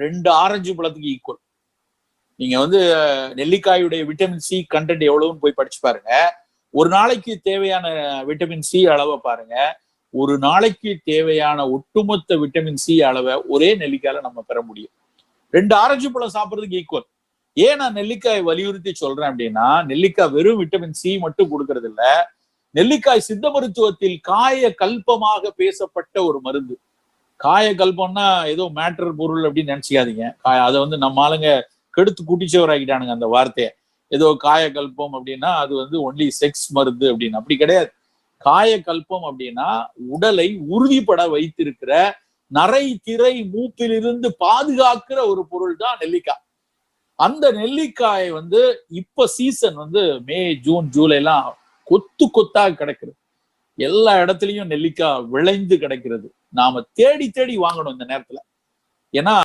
2 orange பழத்துக்கு equal. நீங்க வந்து நெல்லிக்காயுடைய விட்டமின் சி கண்டென்ட் எவ்வளவுன்னு போய் படிச்சு பாருங்க. ஒரு நாளைக்கு தேவையான விட்டமின் சி அளவை பாருங்க. ஒரு நாளைக்கு தேவையான ஒட்டுமொத்த விட்டமின் சி அளவை ஒரே நெல்லிக்காயில நம்ம பெற முடியும். 2 ஆரஞ்சு பழம் சாப்பிட்றதுக்கு ஈக்குவல். ஏன் நான் நெல்லிக்காய் வலியுறுத்தி சொல்றேன் அப்படின்னா, நெல்லிக்காய் வெறும் விட்டமின் சி மட்டும் கொடுக்கறது இல்ல. நெல்லிக்காய் சித்த மருத்துவத்தில் காய கல்பமாக பேசப்பட்ட ஒரு மருந்து. காய கல்பம்னா ஏதோ மேட்டர் பொருள் அப்படின்னு நினைச்சுக்காதீங்க. அதை வந்து நம்ம ஆளுங்க கெடுத்து குட்டிச்சவராக்கிட்டானுங்க அந்த வார்த்தையை. ஏதோ காயகல்பம் அப்படின்னா அது வந்து ஒன்லி செக்ஸ் மருந்து அப்படின்னு. அப்படி கிடையாது. காயகல்பம் அப்படின்னா உடலை உறுதிப்பட வைத்திருக்கிற, நரை திரை மூப்பிலிருந்து பாதுகாக்கிற ஒரு பொருள் தான் நெல்லிக்காய். அந்த நெல்லிக்காய் வந்து இப்ப சீசன் வந்து மே, ஜூன், ஜூலை எல்லாம் கொத்து கொத்தாக கிடைக்கிறது. எல்லா இடத்துலயும் நெல்லிக்காய் விளைந்து கிடைக்கிறது. நாம தேடி தேடி வாங்கணும் இந்த நேரத்துல. ஏன்னா